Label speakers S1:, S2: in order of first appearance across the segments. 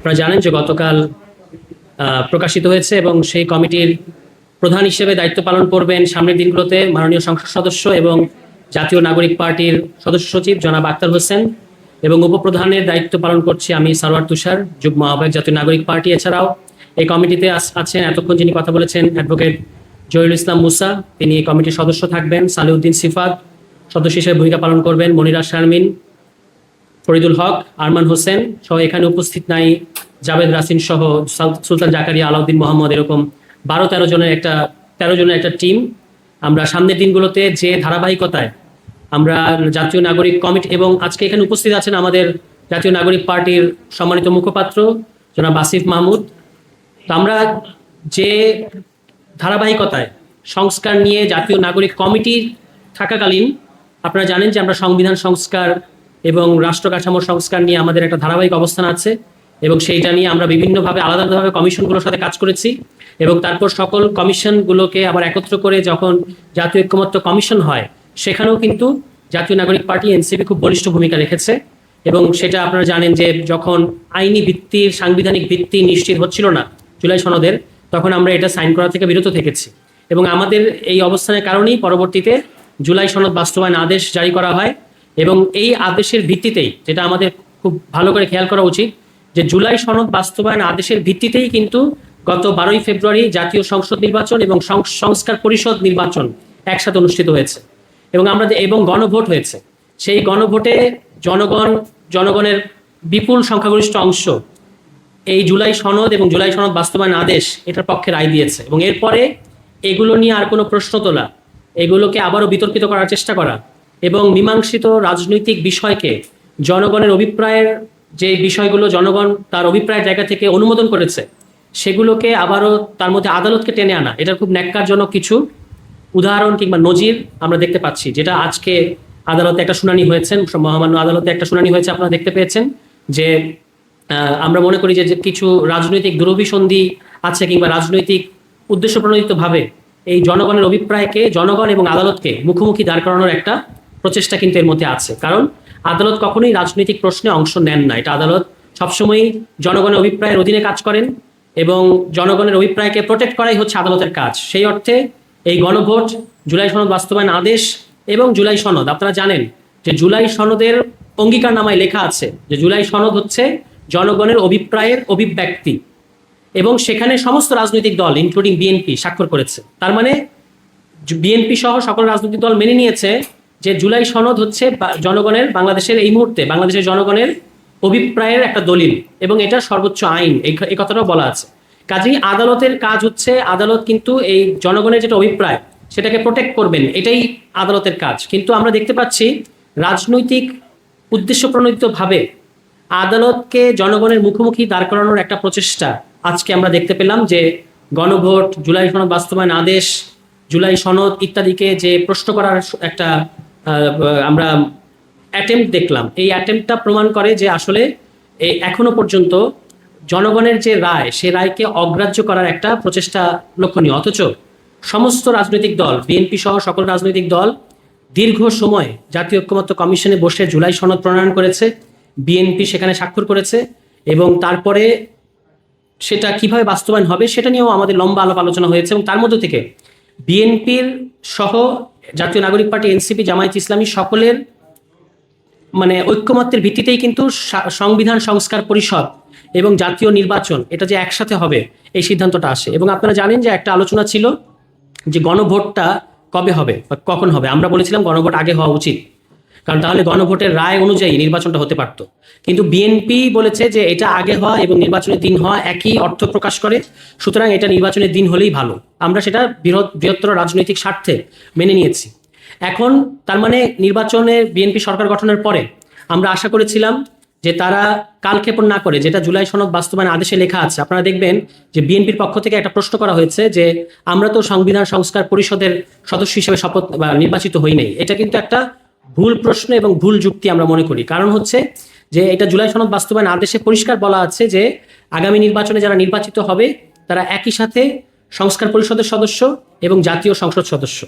S1: আপনারা জানেন যে গতকাল প্রকাশিত হয়েছে এবং সেই কমিটির প্রধান হিসেবে দায়িত্ব পালন করবেন সামনের দিনগুলোতে মাননীয় সংসদ সদস্য এবং জাতীয় নাগরিক পার্টির সদস্য সচিব জনাব আক্তার হোসেন, এবং উপপ্রধানের দায়িত্ব পালন করছি আমি সারোয়ার তুষার, যুগ্ম আহ্বায়ক জাতীয় নাগরিক পার্টি। এছাড়াও এই কমিটিতে আছেন এতক্ষণ যিনি কথা বলেছেন অ্যাডভোকেট জহিরুল ইসলাম মুসা, তিনি এই কমিটির সদস্য থাকবেন। সালেউদ্দিন সিফাত সদস্য হিসেবে ভূমিকা পালন করবেন। মনিরা শারমিন, ফরিদুল হক, আরমান হোসেন সহ এখানে উপস্থিত নাই জাভেদ রাসিন সহ সুলতান জাকারিয়া, আলাউদ্দিন মোহাম্মদ, এরকম 12-13 জনের একটা টিম। আমরা সামনের দিনগুলোতে যে ধারাবাহিকতায় আমরা জাতীয় নাগরিক কমিটি এবং আজকে এখানে উপস্থিত আছেন আমাদের জাতীয় নাগরিক পার্টির সম্মানিত মুখপাত্র জনাব আসিফ মাহমুদ। তো আমরা যে ধারাবাহিকতায় সংস্কার নিয়ে জাতীয় নাগরিক কমিটি থাকাকালীন আপনারা জানেন যে আমরা সংবিধান সংস্কার এবং রাষ্ট্র কাঠামোর সংস্কার নিয়ে আমাদের একটা ধারাবাহিক অবস্থান আছে, এবং সেইটা নিয়ে আমরা বিভিন্নভাবে আলাদাভাবে কমিশনগুলোর সাথে কাজ করেছি, এবং তারপর সকল কমিশনগুলোকে আবার একত্র করে যখন জাতীয় ঐক্যমত্য কমিশন হয় সেখানেও কিন্তু জাতীয় নাগরিক পার্টি এনসিপি খুব বলিষ্ঠ ভূমিকা রেখেছে। এবং সেটা আপনারা জানেন যে যখন আইনি ভিত্তির সাংবিধানিক ভিত্তি নিশ্চিত হচ্ছিল না জুলাই সনদের, তখন আমরা এটা সাইন করা থেকে বিরত থেকেছি, এবং আমাদের এই অবস্থানের কারণেই পরবর্তীতে জুলাই সনদ বাস্তবায়ন আদেশ জারি করা হয়। এবং এই আদেশের ভিত্তিতেই, যেটা আমাদের খুব ভালো করে খেয়াল করা উচিত, যে জুলাই সনদ বাস্তবায়ন আদেশের ভিত্তিতেই কিন্তু গত 12ই ফেব্রুয়ারি জাতীয় সংসদ নির্বাচন এবং সংস্কার পরিষদ নির্বাচন একসাথে অনুষ্ঠিত হয়েছে, এবং গণভোট হয়েছে। সেই গণভোটে জনগণের বিপুল সংখ্যাগরিষ্ঠ অংশ এই জুলাই সনদ এবং জুলাই সনদ বাস্তবায়ন আদেশ এটার পক্ষে রায় দিয়েছে। এবং এরপরে এগুলো নিয়ে আর কোনো প্রশ্ন তোলা, এগুলোকে আবারও বিতর্কিত করার চেষ্টা করা এবং মীমাংসিত রাজনৈতিক বিষয়কে জনগণের অভিপ্রায়ের যে বিষয়গুলো জনগণ তার অভিপ্রায়ের জায়গা থেকে অনুমোদন করেছে সেগুলোকে আবারও তার মধ্যে আদালতকে টেনে আনা, এটা খুব ন্যাক্কারজনক কিছু উদাহরণ কিংবা নজির আমরা দেখতে পাচ্ছি, যেটা আজকে আদালতে একটা শুনানি হয়েছে, মহামান্য আদালতে একটা শুনানি হয়েছে, আপনারা দেখতে পেয়েছেন যে আমরা মনে করি যে কিছু রাজনৈতিক দুরভিসন্ধি আছে কিংবা রাজনৈতিক উদ্দেশ্য প্রণোদিতভাবে এই জনগণের অভিপ্রায়কে জনগণ এবং আদালতকে মুখোমুখি দাঁড় করানোর একটা প্রচেষ্টা কিন্তু এর মধ্যে আছে। কারণ আদালত কখনোই রাজনৈতিক প্রশ্নে অংশ নেন না, এটা আদালত সবসময়ই জনগণের অভিপ্রায়ের অধীনে কাজ করেন, এবং জনগণের অভিপ্রায়কে প্রোটেক্ট করাই হচ্ছে আদালতের কাজ। সেই অর্থে এই গণভোট, জুলাই সনদ বাস্তবায়ন আদেশ এবং জুলাই সনদ, আপনারা জানেন যে জুলাই সনদের অঙ্গীকারনামায় লেখা আছে যে জুলাই সনদ হচ্ছে জনগণের অভিপ্রায়ের অভিব্যক্তি, এবং সেখানে সমস্ত রাজনৈতিক দল ইনক্লুডিং বিএনপি স্বাক্ষর করেছে। তার মানে বিএনপি সহ সকল রাজনৈতিক দল মেনে নিয়েছে যে জুলাই সনদ হচ্ছে জনগণের, বাংলাদেশের এই মুহূর্তে বাংলাদেশের জনগণের অভিপ্রায়ের একটা দলিল, এবং এটা সর্বোচ্চ আইন, এই কথাটাও বলা আছে। কাজেই আদালতের কাজ হচ্ছে, আদালত কিন্তু এই জনগণের যেটা অভিপ্রায় সেটাকে প্রোটেক্ট করবেন, এটাই আদালতের কাজ। কিন্তু আমরা দেখতে পাচ্ছি রাজনৈতিক উদ্দেশ্য প্রণোদিতভাবে আদালতকে জনগণের মুখোমুখি দাঁড় করানোর একটা প্রচেষ্টা আজকে আমরা দেখতে পেলাম, যে গণভোট, জুলাই সনদ বাস্তবায়ন আদেশ, জুলাই সনদ ইত্যাদিকে যে প্রশ্ন করার একটা আমরা অ্যাটেম্প্ট দেখলাম। এই অ্যাটেম্প্টটা প্রমাণ করে যে আসলে এখনো পর্যন্ত জনগণের যে রায়, সে রায়কে অগ্রাহ্য করার একটা প্রচেষ্টা লক্ষণীয়। অথচ সমস্ত রাজনৈতিক দল, বিএনপি সহ সকল রাজনৈতিক দল দীর্ঘ সময় জাতীয় ঐক্যমত্য কমিশনে বসে জুলাই সনদ প্রণয়ন করেছে, বিএনপি সেখানে স্বাক্ষর করেছে, এবং তারপরে সেটা কিভাবে বাস্তবায়ন হবে সেটা নিয়েও আমাদের লম্বা আলোচনা হয়েছে। এবং তার মধ্যে থেকে বিএনপির সহ জাতীয় নাগরিক পার্টি, এনসিপি, জামায়াত ইসলামী সকলের ঐক্যমত্যের ভিত্তিতেই কিন্তু সংবিধান সংস্কার পরিষদ এবং জাতীয় নির্বাচন এটা যে একসাথে হবে এই সিদ্ধান্তটা আসে। এবং আপনারা জানেন যে একটা আলোচনা ছিল যে গণভোটটা কবে হবে বা কখন হবে। আমরা বলেছিলাম গণভোট আগে হওয়া উচিত, কারণ তাহলে গণভোটের রায় অনুযায়ী নির্বাচনটা হতে পারত। কিন্তু বিএনপি বলেছে যে এটা আগে হওয়া এবং নির্বাচনের দিন হওয়া একই অর্থ প্রকাশ করে, সুতরাং এটা নির্বাচনের দিন হলেই ভালো। আমরা সেটা বৃহত্তর রাজনৈতিক স্বার্থে মেনে নিয়েছি। এখন তার মানে নির্বাচনে বিএনপি সরকার গঠনের পরে আমরা আশা করেছিলাম যে তারা কালক্ষেপণ না করে, যেটা জুলাই সনদ বাস্তবায়ন আদেশে লেখা আছে, আপনারা দেখবেন যে বিএনপির পক্ষ থেকে একটা প্রশ্ন করা হয়েছে যে আমরা তো সংবিধান সংস্কার পরিষদের সদস্য হিসেবে শপথ বা নির্বাচিত হই নাই। এটা কিন্তু একটা ভুল প্রশ্ন এবং ভুল যুক্তি আমরা মনে করি। কারণ হচ্ছে যে এটা জুলাই সনদ বাস্তবায়ন আদেশে পরিষ্কার বলা আছে যে আগামী নির্বাচনে যারা নির্বাচিত হবে তারা একই সাথে সংস্কার পরিষদের সদস্য এবং জাতীয় সংসদ সদস্য।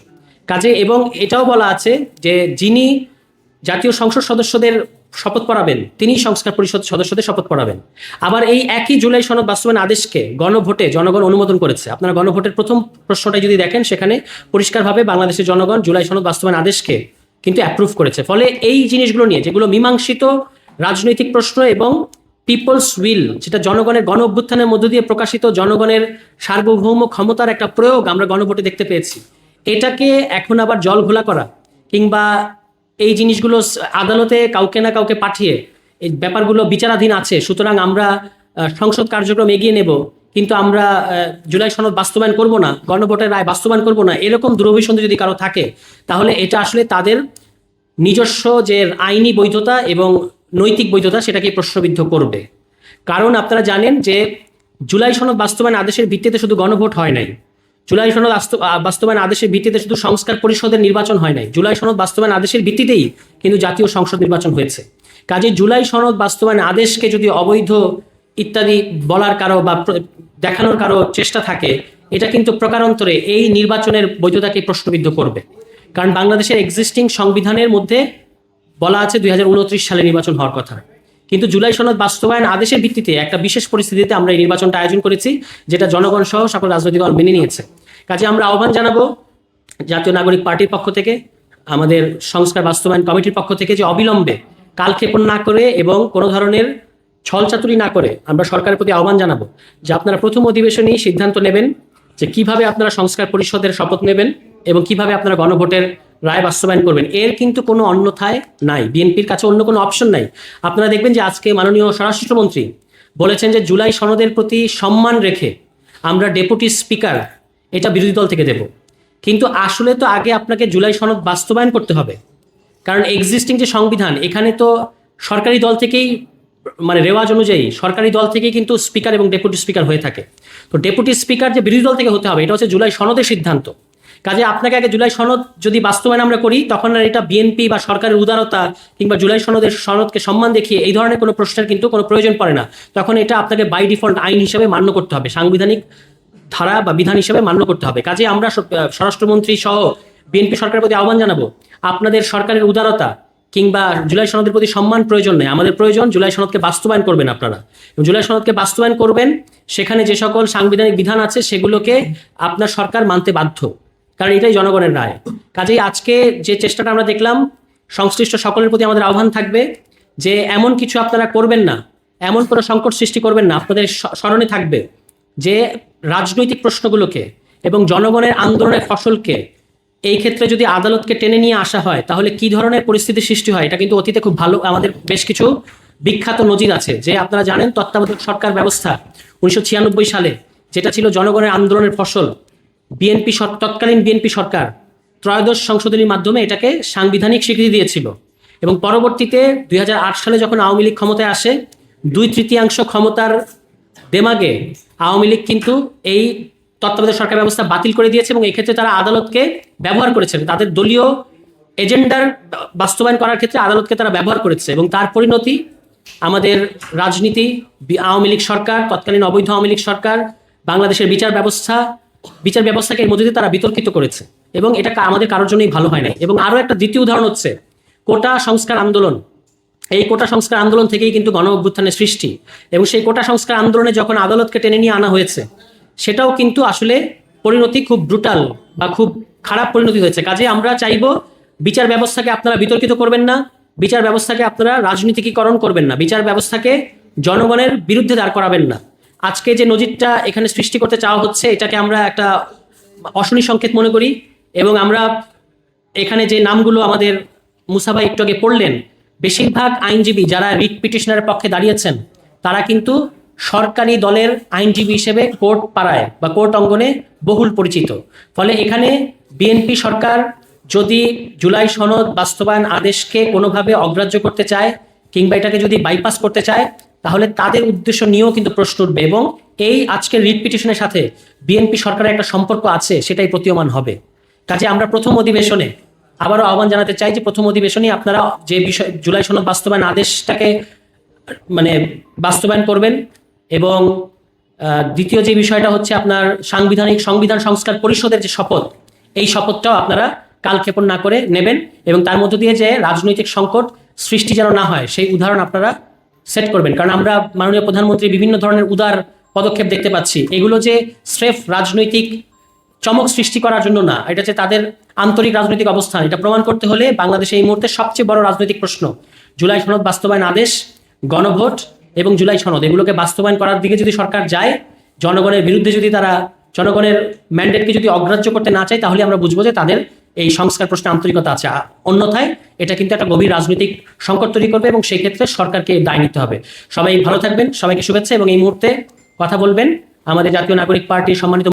S1: কাজে এবং এটাও বলা আছে যে যিনি জাতীয় সংসদ সদস্যদের শপথ পড়াবেন, তিনিই সংস্কার পরিষদ সদস্যদের শপথ পড়াবেন। আবার এই একই জুলাই সনদ বাস্তবায়ন আদেশকে গণভোটে জনগণ অনুমোদন করেছে। আপনারা গণভোটের প্রথম প্রশ্নটা যদি দেখেন, সেখানে পরিষ্কারভাবে বাংলাদেশের জনগণ জুলাই সনদ বাস্তবায়ন আদেশকে কিন্তু অ্যাপ্রুভ করেছে। ফলে এই জিনিসগুলো নিয়ে, যেগুলো মীমাংসিত রাজনৈতিক প্রশ্ন এবং পিপলস উইল, যেটা জনগণের গণ অভ্যুত্থানের মধ্য দিয়ে প্রকাশিত জনগণের সার্বভৌম ক্ষমতার একটা প্রয়োগ আমরা গণভোটে দেখতে পেয়েছি, এটাকে এখন আবার জল ঘোলা করা কিংবা এই জিনিসগুলো আদালতে কাউকে না কাউকে পাঠিয়ে এই ব্যাপারগুলো বিচারাধীন আছে, সুতরাং আমরা সংসদ কার্যক্রম এগিয়ে নেব, কিন্তু আমরা জুলাই সনদ বাস্তবায়ন করব না, গণভোটের রায় বাস্তবায়ন করব না, এরকম দুরভিসন্ধি যদি কারো থাকে, তাহলে এটা আসলে তাদের নিজস্ব যে আইনি বৈধতা এবং নৈতিক বৈধতা সেটাকে প্রশ্নবিদ্ধ করবে। কারণ আপনারা জানেন যে জুলাই সনদ বাস্তবায়ন আদেশের ভিত্তিতে শুধু গণভোট হয় নাই, জুলাই সনদ বাস্তবায়ন আদেশের ভিত্তিতে শুধু সংস্কার পরিষদের নির্বাচন হয় নাই, জুলাই সনদ বাস্তবায়ন আদেশের ভিত্তিতেই কিন্তু জাতীয় সংসদ নির্বাচন হয়েছে। কাজে জুলাই সনদ বাস্তবায়ন আদেশকে যদি অবৈধ ইত্যাদি বলার কারো বা দেখানোর কারো চেষ্টা থাকে, এটা কিন্তু প্রকারান্তরে এই নির্বাচনের বৈধতাকে প্রশ্নবিদ্ধ করবে। কারণ বাংলাদেশের এক্সিস্টিং সংবিধানের মধ্যে বলা আছে 2029 সালে নির্বাচন হওয়ার কথা, কিন্তু জুলাই সনদ বাস্তবায়ন আদেশের ভিত্তিতে একটা বিশেষ পরিস্থিতিতে আমরা এই নির্বাচনটা আয়োজন করেছি, যেটা জনগণ সহ সকল রাজনৈতিক দল মেনে নিয়েছে। কাজে আমরা আহ্বান জানাবো জাতীয় নাগরিক পার্টির পক্ষ থেকে, আমাদের সংস্কার বাস্তবায়ন কমিটির পক্ষ থেকে, যে অবিলম্বে কালক্ষেপণ না করে এবং কোনো ধরনের ছলচাতুরি না করে আমরা সরকারের প্রতি আহ্বান জানাবো যে আপনারা প্রথম অধিবেশনেই সিদ্ধান্ত নেবেন যে কিভাবে আপনারা সংস্কার পরিষদের শপথ নেবেন এবং কিভাবে আপনারা গণভোটের রায় বাস্তবায়ন করবেন। এর কিন্তু কোনো অন্যথায় নাই, বিএনপির কাছে অন্য কোনো অপশন নাই। আপনারা দেখবেন যে আজকে মাননীয় স্বরাষ্ট্রমন্ত্রী বলেছেন যে জুলাই সনদের প্রতি সম্মান রেখে আমরা ডেপুটি স্পিকার এটা বিরোধী দল থেকে দেব, কিন্তু আসলে তো আগে আপনাকে জুলাই সনদ বাস্তবায়ন করতে হবে। কারণ এক্সিস্টিং যে সংবিধান, এখানে তো সরকারি দল থেকেই, মানে রেওয়াজ অনুযায়ী সরকারি দল থেকেই কিন্তু স্পিকার এবং ডেপুটি স্পিকার হয়ে থাকে। তো ডেপুটি স্পিকার যে বিরোধী দল থেকে হতে হবে, এটা হচ্ছে জুলাই সনদের সিদ্ধান্ত। কাজে আপনাকে আগে জুলাই সনদ যদি বাস্তবায়ন আমরা করি, তখন আর এটা বিএনপি বা সরকারের উদারতা কিংবা জুলাই সনদকে সম্মান দেখিয়ে এই ধরনের কোনো প্রশ্নের কিন্তু কোনো প্রয়োজন পড়ে না। তখন এটা আপনাকে বাই ডিফল্ট আইন হিসেবে মান্য করতে হবে, সাংবিধানিক ধারা বা বিধান হিসেবে মান্য করতে হবে। কাজে আমরা স্বরাষ্ট্রমন্ত্রী সহ বিএনপি সরকারের প্রতি আহ্বান জানাবো, আপনাদের সরকারের উদারতা কিংবা জুলাই সনদের প্রতি সম্মান প্রয়োজন নেই, আমাদের প্রয়োজন জুলাই সনদকে বাস্তবায়ন করবেন আপনারা। জুলাই সনদকে বাস্তবায়ন করবেন, সেখানে যে সকল সাংবিধানিক বিধান আছে সেগুলোকে আপনার সরকার মানতে বাধ্য, কারণ এটাই জনগণের রায়। কাজেই আজকে যে চেষ্টাটা আমরা দেখলাম, সংশ্লিষ্ট সকলের প্রতি আমাদের আহ্বান থাকবে যে এমন কিছু আপনারা করবেন না, এমন কোনো সংকট সৃষ্টি করবেন না, আপনাদের স্মরণে থাকবে যে রাজনৈতিক প্রশ্নগুলোকে এবং জনগণের আন্দোলনের ফসলকে এই ক্ষেত্রে যদি আদালতকে টেনে নিয়ে আসা হয়, তাহলে কি ধরনের পরিস্থিতির সৃষ্টি হয়, এটা কিন্তু অতীতে খুব ভালো, আমাদের বেশ কিছু বিখ্যাত নজির আছে। যে আপনারা জানেন তত্ত্বাবধায়ক সরকার ব্যবস্থা 1996 সালে, যেটা ছিল জনগণের আন্দোলনের ফসল, তৎকালীন বিএনপি সরকার ত্রয়োদশ সংশোধনীর মাধ্যমে এটাকে সাংবিধানিক স্বীকৃতি দিয়েছিল। এবং পরবর্তীতে 2008 সালে যখন আওয়ামী লীগ ক্ষমতায় আসে, 2/3 ক্ষমতার দেমাগে আওয়ামী লীগ কিন্তু এই তত্ত্বাবধায়ক সরকার ব্যবস্থা বাতিল করে দিয়েছে এবং এই ক্ষেত্রে তারা আদালতকে ব্যবহার করেছে, তাদের দলীয় এজেন্ডার বাস্তবায়ন করার ক্ষেত্রে আদালতকে তারা ব্যবহার করেছে। এবং তার পরিণতি আমাদের রাজনীতি, আওয়ামী লীগ সরকার, তৎকালীন অবৈধ আওয়ামী লীগ সরকার, বাংলাদেশের বিচার ব্যবস্থাকে এর মধ্যে দিয়ে তারা বিতর্কিত করেছে এবং এটা আমাদের কারোর জন্যই ভালো হয় নাই। এবং আরও একটা দ্বিতীয় উদাহরণ হচ্ছে কোটা সংস্কার আন্দোলন। এই কোটা সংস্কার আন্দোলন থেকেই কিন্তু গণ অভ্যুত্থানের সৃষ্টি, এবং সেই কোটা সংস্কার আন্দোলনে যখন আদালতকে টেনে নিয়ে আনা হয়েছে, সেটাও কিন্তু আসলে পরিণতি খুব ব্রুটাল বা খুব খারাপ পরিণতি হয়েছে। কাজে আমরা চাইব বিচার ব্যবস্থাকে আপনারা বিতর্কিত করবেন না, বিচার ব্যবস্থাকে আপনারা রাজনীতিকীকরণ করবেন না, বিচার ব্যবস্থাকে জনগণের বিরুদ্ধে দাঁড় করাবেন না। আজকে যে নজিরটা এখানে সৃষ্টি করতে চাওয়া হচ্ছে, এটাকে আমরা একটা অশনি সংকেত মনে করি। এবং আমরা এখানে যে নামগুলো আমাদের মুসা ভাই একটু আগে পড়লেন, বেশিরভাগ আইনজীবী যারা রিট পিটিশনারের পক্ষে দাঁড়িয়েছেন, তারা কিন্তু সরকারি দলের আইনজীবী হিসেবে কোর্ট পাড়ায় বা কোর্ট অঙ্গনে বহুল পরিচিত। ফলে এখানে বিএনপি সরকার যদি জুলাই সনদ বাস্তবায়ন আদেশকে কোনোভাবে অগ্রাহ্য করতে চায় কিংবা এটাকে যদি বাইপাস করতে চায়, তাহলে তাদের উদ্দেশ্য নিয়েও কিন্তু প্রশ্ন উঠবে এবং এই আজকের রিট পিটিশনের সাথে বিএনপি সরকারের একটা সম্পর্ক আছে, সেটাই প্রতীয়মান হবে। কাজে আমরা প্রথম অধিবেশনে আবারও আহ্বান জানাতে চাই যে প্রথম অধিবেশনে আপনারা যে বিষয় জুলাই সনদ বাস্তবায়ন আদেশটাকে বাস্তবায়ন করবেন। এবং দ্বিতীয় যে বিষয়টা হচ্ছে আপনার সংবিধান সংস্কার পরিষদের যে শপথ, এই শপথটাও আপনারা কালক্ষেপণ না করে নেবেন এবং তার মধ্য দিয়ে যে রাজনৈতিক সংকট সৃষ্টি যেন না হয় সেই উদাহরণ আপনারা সেট করবেন। কারণ আমরা মাননীয় প্রধানমন্ত্রী বিভিন্ন ধরনের উদার পদক্ষেপ দেখতে পাচ্ছি, এগুলো যে স্রেফ রাজনৈতিক চমক সৃষ্টি করার জন্য না, এটা যে তাদের আন্তরিক রাজনৈতিক অবস্থান, এটা প্রমাণ করতে হলে বাংলাদেশে এই মুহূর্তে সবচেয়ে বড় রাজনৈতিক প্রশ্ন জুলাই সনদ বাস্তবায়ন আদেশ, গণভোট এবং জুলাই সনদ, এগুলোকে বাস্তবায়ন করার দিকে যদি সরকার যায়, জনগণের বিরুদ্ধে যদি তারা জনগণের ম্যান্ডেটকে যদি অগ্রাহ্য করতে না চায়, তাহলে আমরা বুঝবো যে তাদের এই সংস্কার প্রশ্নে আন্তরিকতা আছে। অন্যথায় এটা কিন্তু একটা গভীর রাজনৈতিক সংকট তৈরি করবে এবং সেই ক্ষেত্রে সরকারকে দায় নিতে হবে। সবাই ভালো থাকবেন, সবাইকে শুভেচ্ছা। এবং এই মুহূর্তে কথা বলবেন আমাদের জাতীয় নাগরিক পার্টির সম্মানিত